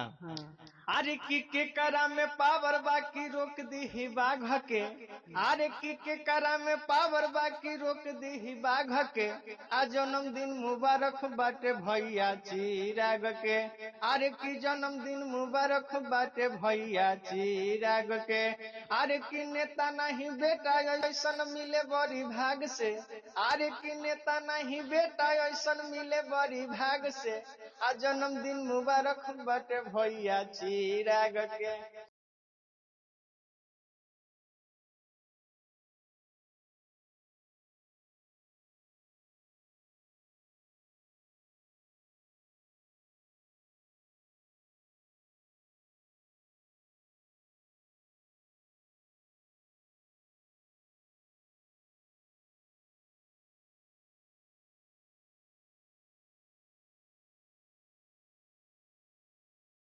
अरे की करा में पावर बाकी रोक दी बाघ के। अरे की करा में पावर बाकी रोक दी बाघ के। आ जन्मदिन मुबारक बाटे भैया चिराग के। अरे की जन्मदिन मुबारक बाटे भैया चिराग के। अरे की नेता नहीं बेटा ऐसन मिले बड़ी भाग से। अरे की नेता नहीं बेटा ऐसन मिले बड़ी भाग से। आ जन्मदिन मुबारक बाटे भैया चिराग के।